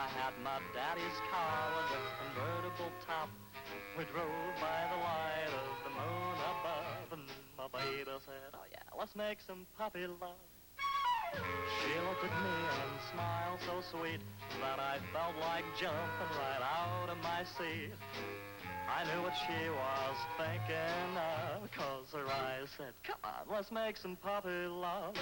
I had my daddy's car with a convertible top. We drove by the light of the moon above, and my baby said, oh yeah, let's make some puppy love. She looked at me and smiled so sweet that I felt like jumping right out of my seat. I knew what she was thinking of, 'cause her eyes said, come on, let's make some puppy love.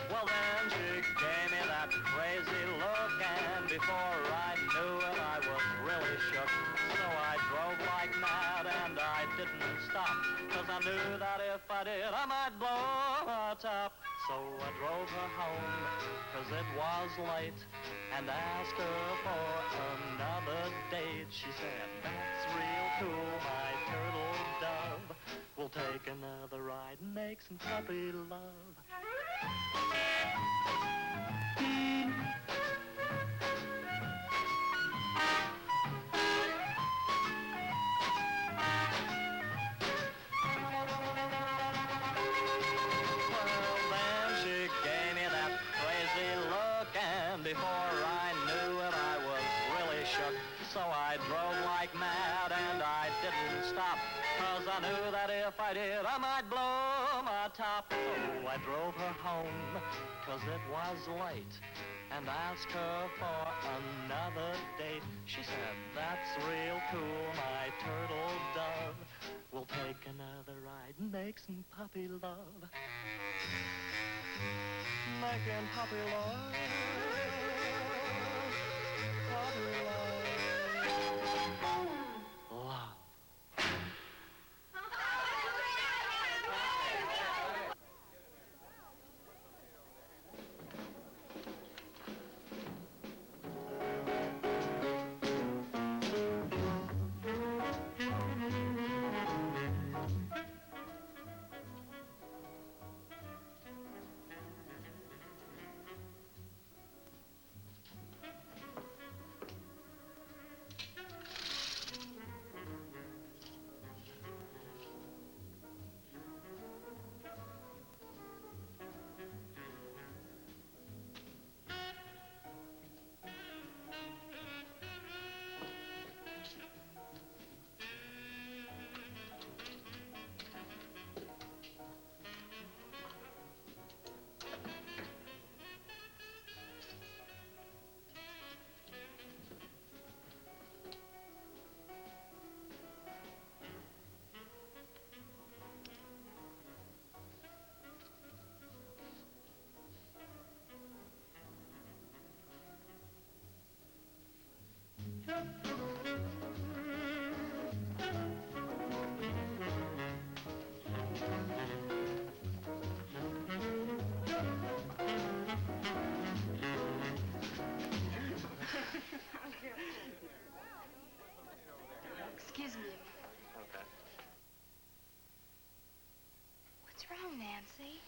Well, then she gave me that crazy look, and before I knew it, I was really shook. So I drove like mad, and I didn't stop, 'cause I knew that if I did, I might blow her top. So I drove her home, 'cause it was late, and asked her for another date. She said, that's real cool, my turtle dove. We'll take another ride and make some puppy love. And before I knew it, I was really shook. So I drove like mad, and I didn't stop, 'cause I knew that if I did, I might blow my top. So I drove her home, 'cause it was late, and asked her for another date. She said, that's real cool, my turtle dove. We'll take another ride and make some puppy love. Making puppy love, puppy love, love. Excuse me. Okay. What's wrong, Nancy?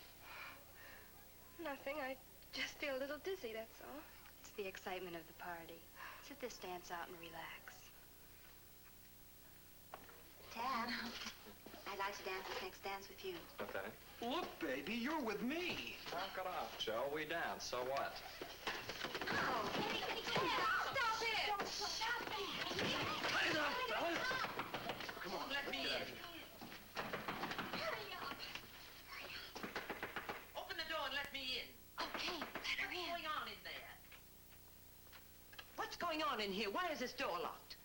Nothing. I just feel a little dizzy, that's all. It's the excitement of the party. Sit this dance out and relax. Tab, I'd like to dance this next dance with you. Okay. Look, baby, you're with me. Knock it off, Joe. We dance, so what? Oh, hey, stop it! Stop that! Cut it up, fellas. Come on, Let me in. Hurry up! Hurry up! Open the door and let me in. Okay, let her What's in. going on in there? What's going on in here? Why is this door locked?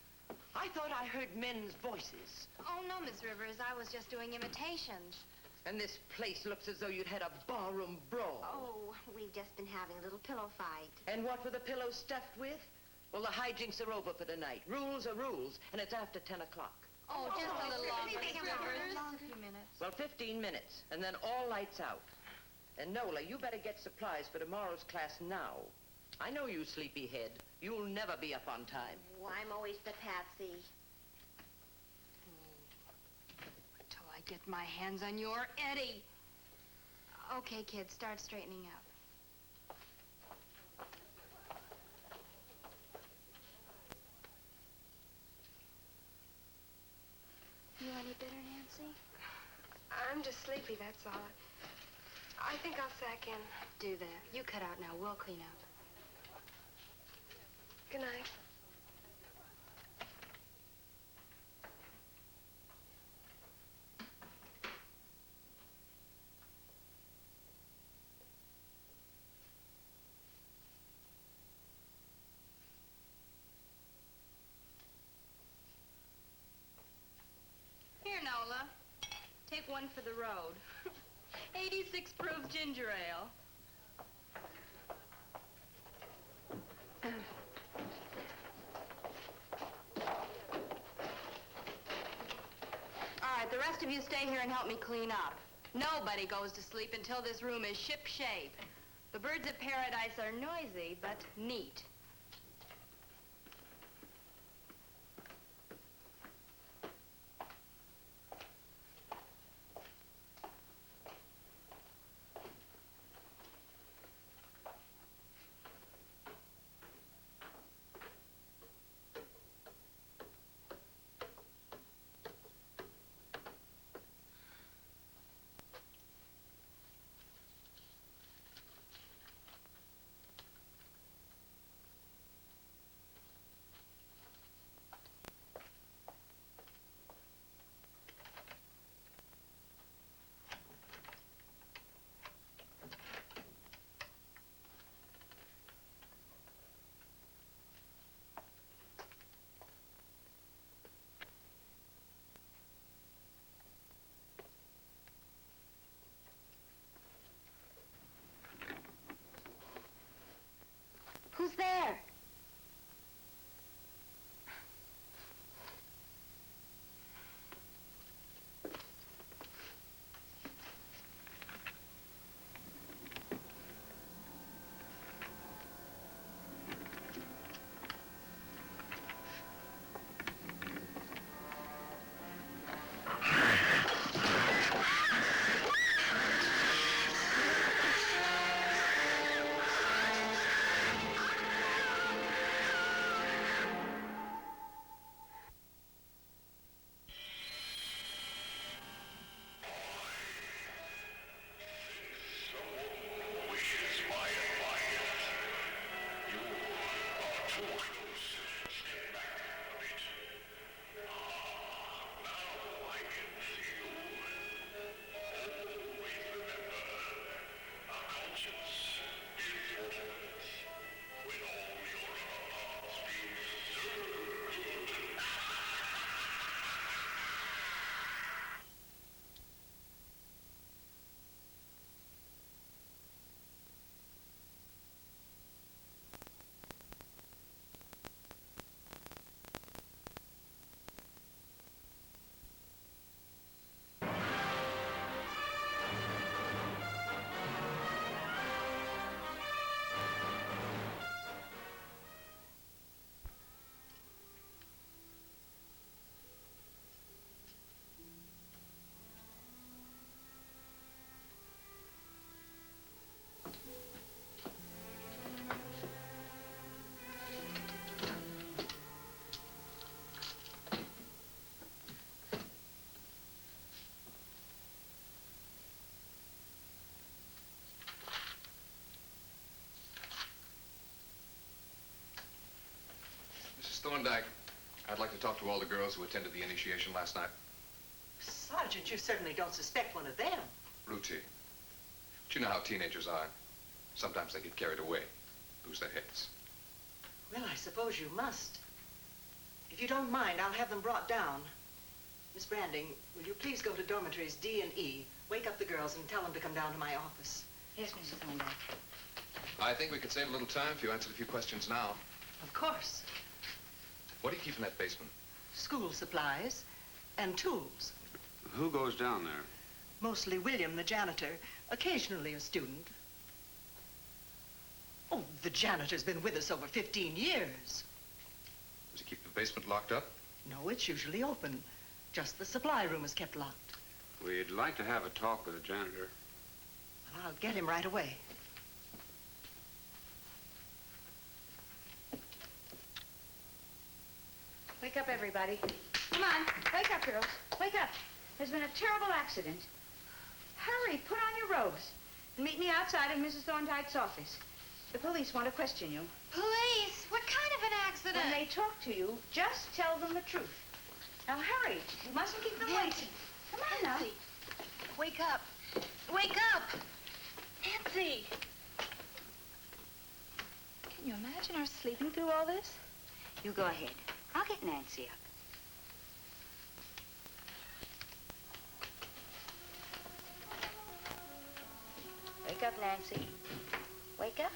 I thought I heard men's voices. Oh, no, Miss Rivers. I was just doing imitations. And this place looks as though you'd had a barroom brawl. Oh, we've just been having a little pillow fight. And what were the pillows stuffed with? Well, the hijinks are over for tonight. Rules are rules, and it's after 10 o'clock. Oh, just a little longer, Miss Miss Rivers. Rivers. Just a few minutes. Well, 15 minutes, and then all lights out. And Nola, you better get supplies for tomorrow's class now. I know you, sleepyhead. You'll never be up on time. Oh, I'm always the patsy. Until I get my hands on your Eddie. Okay, kids, start straightening up. You any bitter, Nancy? I'm just sleepy, that's all. I think I'll sack in. Do that. You cut out now. We'll clean up. Good night. Lola. Take one for the road. 86 proof ginger ale. All right, the rest of you stay here and help me clean up. Nobody goes to sleep until this room is ship-shape. The birds of paradise are noisy, but neat. Who's there? Thorndike, I'd like to talk to all the girls who attended the initiation last night. Sergeant, you certainly don't suspect one of them. Ruti, but you know how teenagers are. Sometimes they get carried away, lose their heads. Well, I suppose you must. If you don't mind, I'll have them brought down. Miss Branding, will you please go to dormitories D and E, wake up the girls, and tell them to come down to my office? Yes, Mrs. Thorndike. I think we could save a little time if you answered a few questions now. Of course. What do you keep in that basement? School supplies and tools. Who goes down there? Mostly William, the janitor. Occasionally a student. Oh, the janitor's been with us over 15 years. Does he keep the basement locked up? No, it's usually open. Just the supply room is kept locked. We'd like to have a talk with the janitor. Well, I'll get him right away. Wake up, everybody. Come on, wake up, girls. Wake up. There's been a terrible accident. Hurry, put on your robes. And meet me outside of Mrs. Thorndyke's office. The police want to question you. Police? What kind of an accident? When they talk to you, just tell them the truth. Now, hurry. You mustn't keep them waiting. Come on now. Nancy, wake up. Wake up! Nancy! Can you imagine her sleeping through all this? You go ahead. I'll get Nancy up. Nancy. Wake up.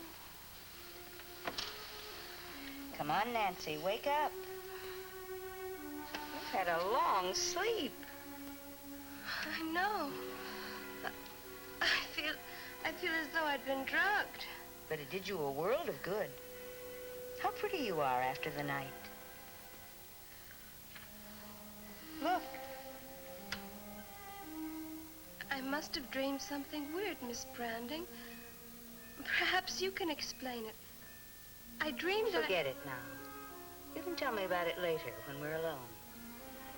Come on, Nancy, wake up. You've had a long sleep. I know. I feel as though I'd been drugged. But it did you a world of good. How pretty you are after the night. Look. I must have dreamed something weird, Miss Branding. Perhaps you can explain it. I dreamed that Forget it now. You can tell me about it later when we're alone.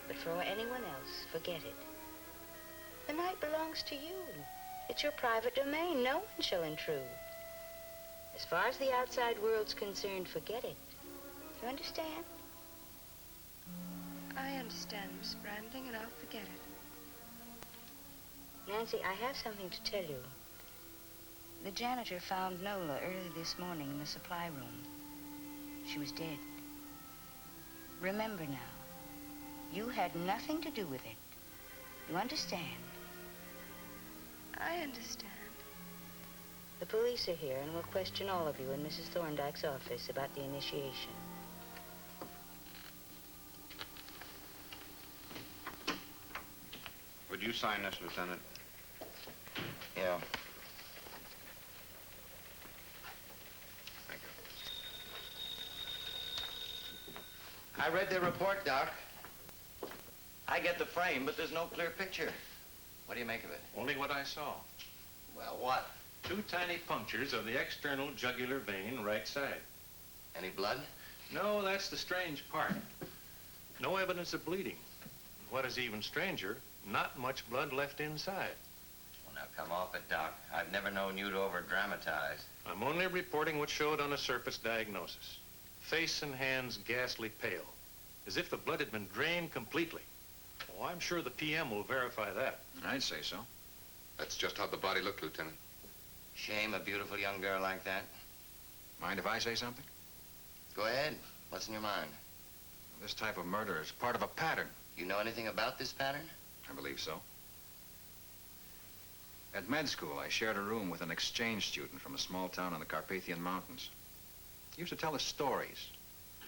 But for anyone else, forget it. The night belongs to you. It's your private domain. No one shall intrude. As far as the outside world's concerned, forget it. You understand? I understand, Miss Branding, and I'll forget it. Nancy, I have something to tell you. The janitor found Nola early this morning in the supply room. She was dead. Remember now, you had nothing to do with it. You understand? I understand. The police are here and will question all of you in Mrs. Thorndyke's office about the initiation. Would you sign this, Lieutenant? Yeah. Thank you. I read the report, Doc. I get the frame, but there's no clear picture. What do you make of it? Only what I saw. Well, what? 2 tiny punctures of the external jugular vein, right side. Any blood? No, that's the strange part. No evidence of bleeding. What is even stranger, not much blood left inside. Well, now come off it, Doc. I've never known you to over-dramatize. I'm only reporting what showed on a surface diagnosis. Face and hands ghastly pale, as if the blood had been drained completely. Oh, I'm sure the PM will verify that. I'd say so. That's just how the body looked, Lieutenant. Shame a beautiful young girl like that. Mind if I say something? Go ahead. What's in your mind? This type of murder is part of a pattern. You know anything about this pattern? I believe so. At med school, I shared a room with an exchange student from a small town in the Carpathian Mountains. He used to tell us stories,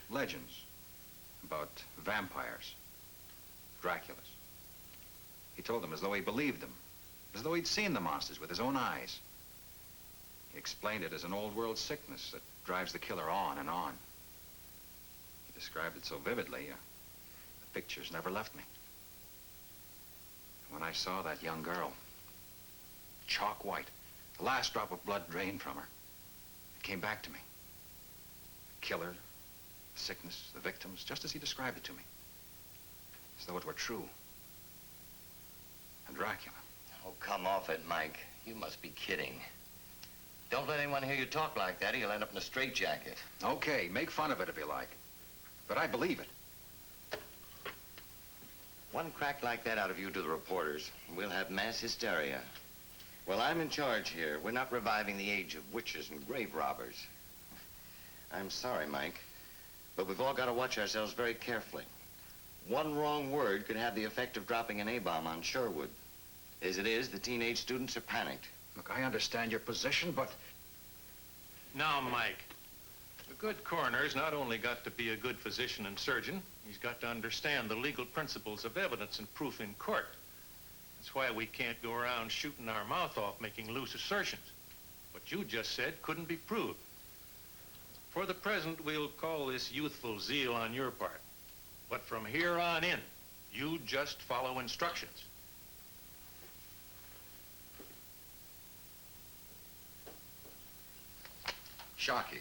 legends, about vampires, Draculas. He told them as though he believed them, as though he'd seen the monsters with his own eyes. He explained it as an old-world sickness that drives the killer on and on. He described it so vividly, the pictures never left me. When I saw that young girl, chalk white, the last drop of blood drained from her, it came back to me. The killer, the sickness, the victims, just as he described it to me. As though it were true. And Dracula. Oh, come off it, Mike. You must be kidding. Don't let anyone hear you talk like that or you'll end up in a straitjacket. Okay, make fun of it if you like. But I believe it. One crack like that out of you to the reporters, we'll have mass hysteria. Well, I'm in charge here. We're not reviving the age of witches and grave robbers. I'm sorry, Mike, but we've all got to watch ourselves very carefully. One wrong word could have the effect of dropping an A-bomb on Sherwood. As it is, the teenage students are panicked. Look, I understand your position, but... Now, Mike, a good coroner's not only got to be a good physician and surgeon, he's got to understand the legal principles of evidence and proof in court. That's why we can't go around shooting our mouth off, making loose assertions. What you just said couldn't be proved. For the present, we'll call this youthful zeal on your part. But from here on in, you just follow instructions. Shocking.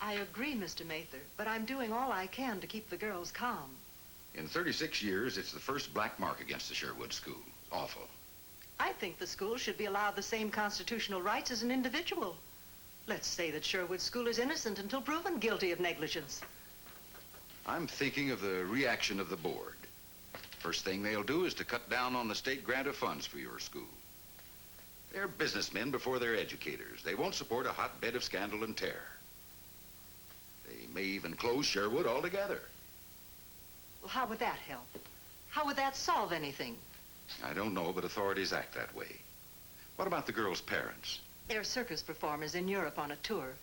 I agree, Mr. Mather, but I'm doing all I can to keep the girls calm. In 36 years, it's the first black mark against the Sherwood School. Awful. I think the school should be allowed the same constitutional rights as an individual. Let's say that Sherwood School is innocent until proven guilty of negligence. I'm thinking of the reaction of the board. First thing they'll do is to cut down on the state grant of funds for your school. They're businessmen before they're educators. They won't support a hotbed of scandal and terror. They may even close Sherwood altogether. Well, how would that help? How would that solve anything? I don't know, but authorities act that way. What about the girls' parents? They're circus performers in Europe on a tour.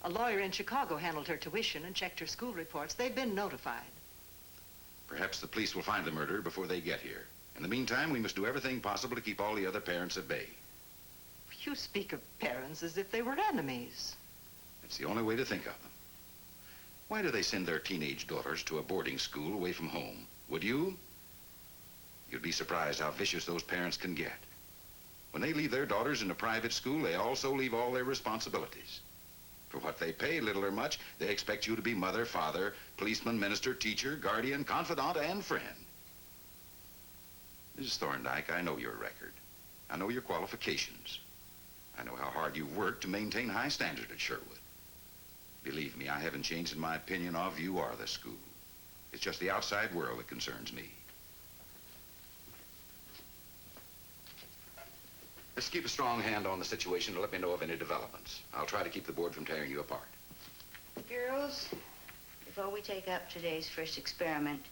A lawyer in Chicago handled her tuition and checked her school reports. They've been notified. Perhaps the police will find the murderer before they get here. In the meantime, we must do everything possible to keep all the other parents at bay. You speak of parents as if they were enemies. It's the only way to think of them. Why do they send their teenage daughters to a boarding school away from home? Would you? You'd be surprised how vicious those parents can get. When they leave their daughters in a private school, they also leave all their responsibilities. For what they pay, little or much, they expect you to be mother, father, policeman, minister, teacher, guardian, confidant, and friend. Mrs. Thorndike, I know your record. I know your qualifications. I know how hard you've worked to maintain high standards at Sherwood. Believe me, I haven't changed in my opinion of you or the school. It's just the outside world that concerns me. Let's keep a strong hand on the situation and let me know of any developments. I'll try to keep the board from tearing you apart. Girls, before we take up today's first experiment,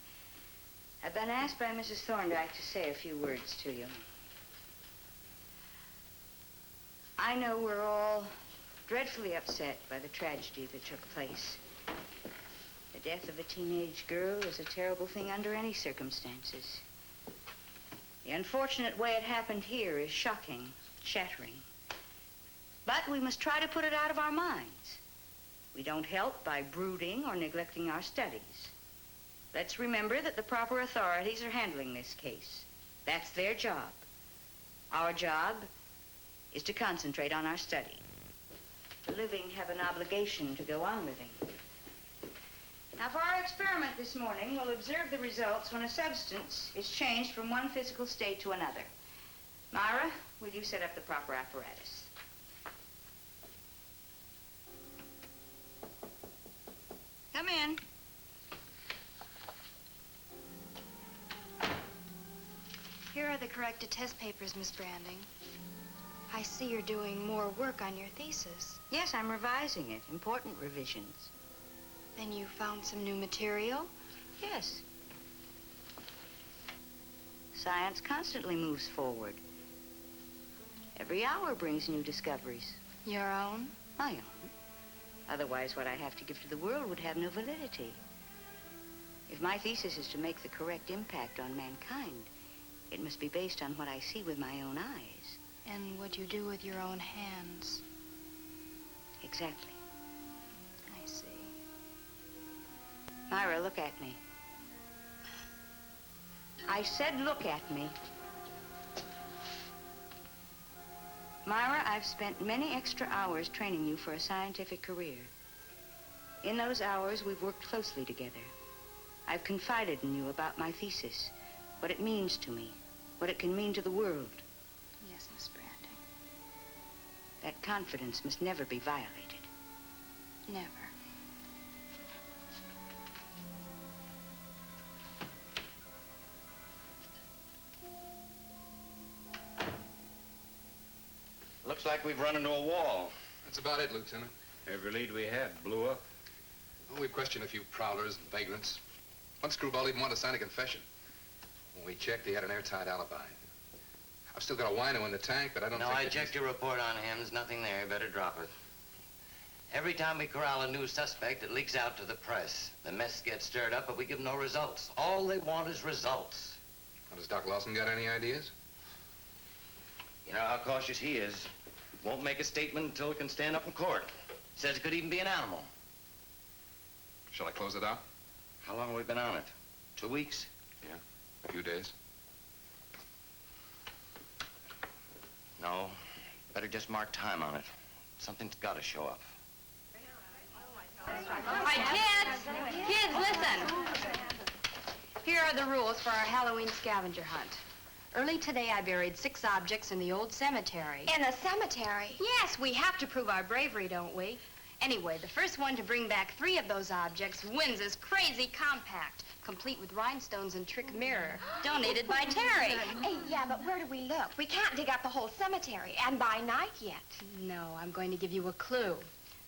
I've been asked by Mrs. Thorndike to say a few words to you. I know we're all dreadfully upset by the tragedy that took place. The death of a teenage girl is a terrible thing under any circumstances. The unfortunate way it happened here is shocking, shattering. But we must try to put it out of our minds. We don't help by brooding or neglecting our studies. Let's remember that the proper authorities are handling this case. That's their job. Our job is to concentrate on our study. The living have an obligation to go on living. Now, for our experiment this morning, we'll observe the results when a substance is changed from one physical state to another. Myra, will you set up the proper apparatus? Come in. Here are the corrected test papers, Miss Branding. I see you're doing more work on your thesis. Yes, I'm revising it. Important revisions. Then you found some new material? Yes. Science constantly moves forward. Every hour brings new discoveries. Your own? My own. Otherwise, what I have to give to the world would have no validity. If my thesis is to make the correct impact on mankind, it must be based on what I see with my own eyes. And what you do with your own hands. Exactly. I see. Myra, look at me. I said look at me. Myra, I've spent many extra hours training you for a scientific career. In those hours, we've worked closely together. I've confided in you about my thesis, what it means to me, what it can mean to the world. Yes, Miss Branding. That confidence must never be violated. Never. Looks like we've run into a wall. That's about it, Lieutenant. Every lead we had blew up. Well, we've questioned a few prowlers and vagrants. One screwball even wanted to sign a confession. When we checked, he had an airtight alibi. I've still got a wino in the tank, but I don't No, think I that checked your report on him. There's nothing there. Better drop it. Every time we corral a new suspect, it leaks out to the press. The mess gets stirred up, but we give no results. All they want is results. Well, has Doc Lawson got any ideas? You know how cautious he is. Won't make a statement until it can stand up in court. Says it could even be an animal. Shall I close it out? How long have we been on it? 2 weeks? Yeah, a few days. No. Better just mark time on it. Something's got to show up. All right, kids! Kids, listen! Here are the rules for our Halloween scavenger hunt. Early today, I buried 6 objects in the old cemetery. In a cemetery? Yes, we have to prove our bravery, don't we? Anyway, the first one to bring back 3 of those objects wins this crazy compact, complete with rhinestones and trick mirror, donated by Terry. Hey, yeah, but where do we look? We can't dig up the whole cemetery, and by night yet. No, I'm going to give you a clue.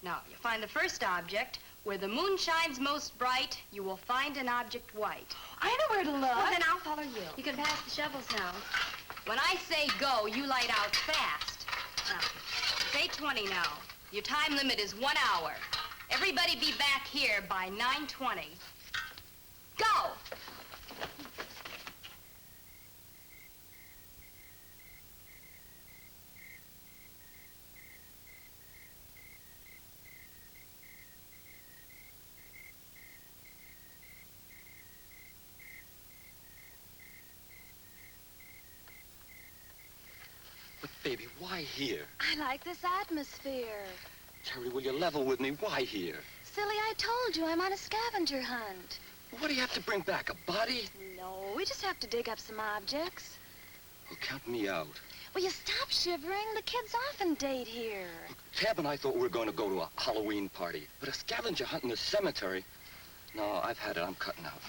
Now, you find the first object. Where the moon shines most bright, you will find an object white. I know where to look. Well, then I'll follow you. You can pass the shovels now. When I say go, you light out fast. Now, say 8:20 now. Your time limit is 1 hour. Everybody be back here by 9:20. Go! But, baby, why here? I like this atmosphere. Terry, will you level with me? Why here? Silly, I told you I'm on a scavenger hunt. What do you have to bring back, a body? No, we just have to dig up some objects. Well, count me out. Will you stop shivering? The kids often date here. Tab and I thought we were going to go to a Halloween party, but a scavenger hunt in the cemetery? No, I've had it. I'm cutting out.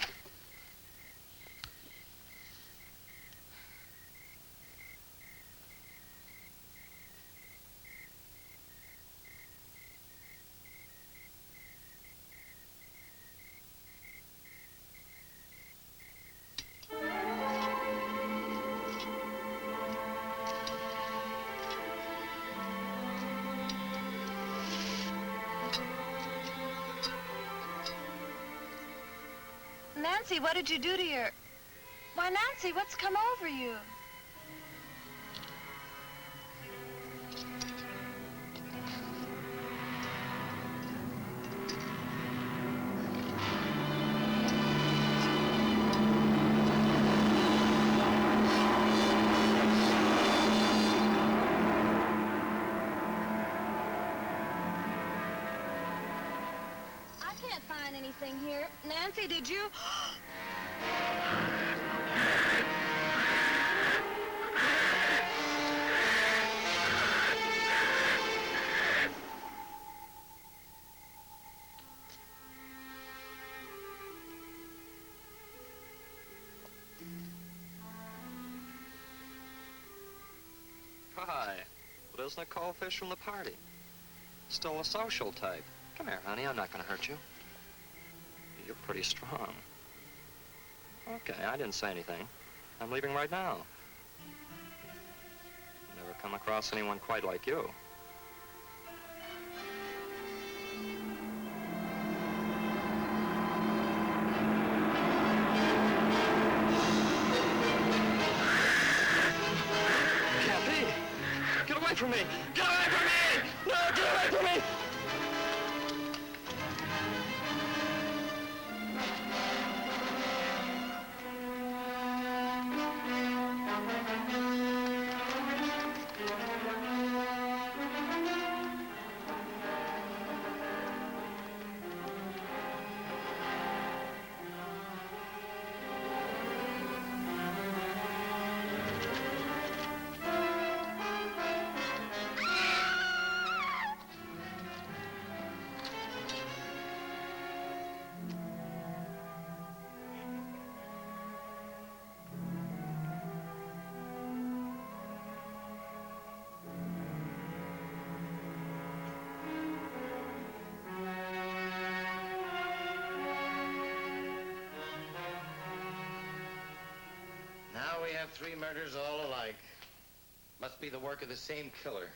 Nancy, what did you do to your... Why, Nancy, what's come over you? I can't find anything here. Nancy, did you... Hi. Well, isn't a cold fish from the party? Still a social type. Come here, honey. I'm not going to hurt you. You're pretty strong. Okay, I didn't say anything. I'm leaving right now. Never come across anyone quite like you. Can't be. Get away from me! Get away from me! No, get away from me! Now we have 3 murders all alike. Must be the work of the same killer.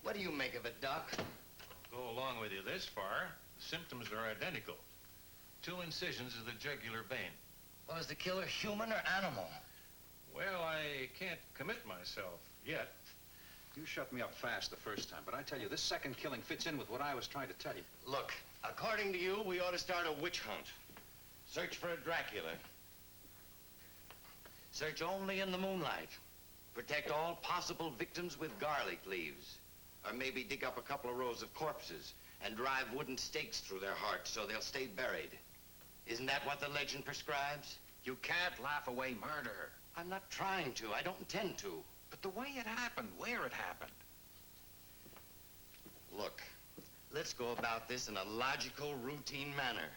What do you make of it, Doc? Go along with you this far. The symptoms are identical. 2 incisions of the jugular vein. Well, is the killer human or animal? Well, I can't commit myself yet. You shut me up fast the first time, but I tell you, this second killing fits in with what I was trying to tell you. Look, according to you, we ought to start a witch hunt. Search for a Dracula. Search only in the moonlight. Protect all possible victims with garlic leaves. Or maybe dig up a couple of rows of corpses and drive wooden stakes through their hearts so they'll stay buried. Isn't that what the legend prescribes? You can't laugh away murder. I'm not trying to. I don't intend to. But the way it happened, where it happened. Look, let's go about this in a logical, routine manner.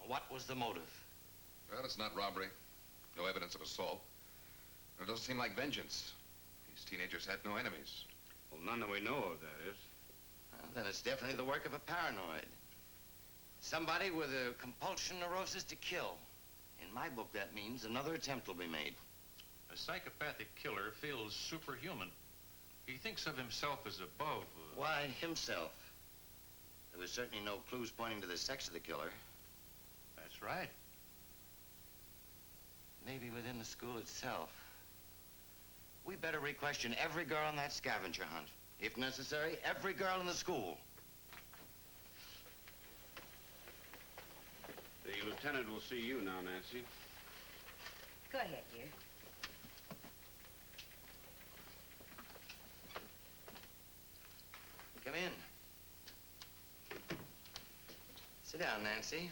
What was the motive? Well, it's not robbery. No evidence of assault. And it doesn't seem like vengeance. These teenagers had no enemies. Well, none that we know of, that is. Well, then it's definitely the work of a paranoid. Somebody with a compulsion neurosis to kill. In my book, that means another attempt will be made. A psychopathic killer feels superhuman. He thinks of himself as above. Why himself? There was certainly no clues pointing to the sex of the killer. That's right. Maybe within the school itself. We better re-question every girl on that scavenger hunt. If necessary, every girl in the school. The lieutenant will see you now, Nancy. Go ahead, dear. Come in. Sit down, Nancy.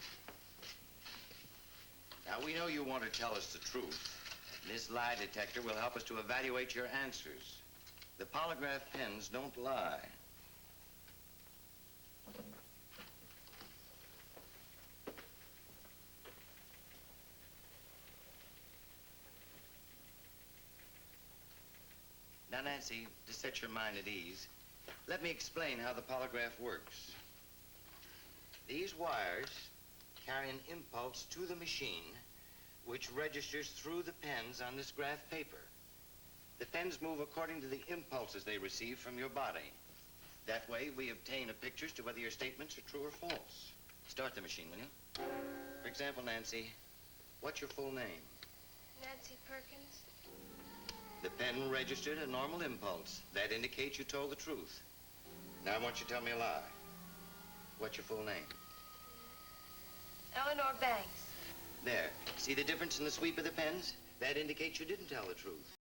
Now, we know you want to tell us the truth. This lie detector will help us to evaluate your answers. The polygraph pens don't lie. Now, Nancy, to set your mind at ease, let me explain how the polygraph works. These wires carry an impulse to the machine, which registers through the pens on this graph paper. The pens move according to the impulses they receive from your body. That way, we obtain a picture as to whether your statements are true or false. Start the machine, will you? For example, Nancy, what's your full name? Nancy Perkins. The pen registered a normal impulse. That indicates you told the truth. Now I want you to tell me a lie. What's your full name? Eleanor Banks. There. See the difference in the sweep of the pens? That indicates you didn't tell the truth.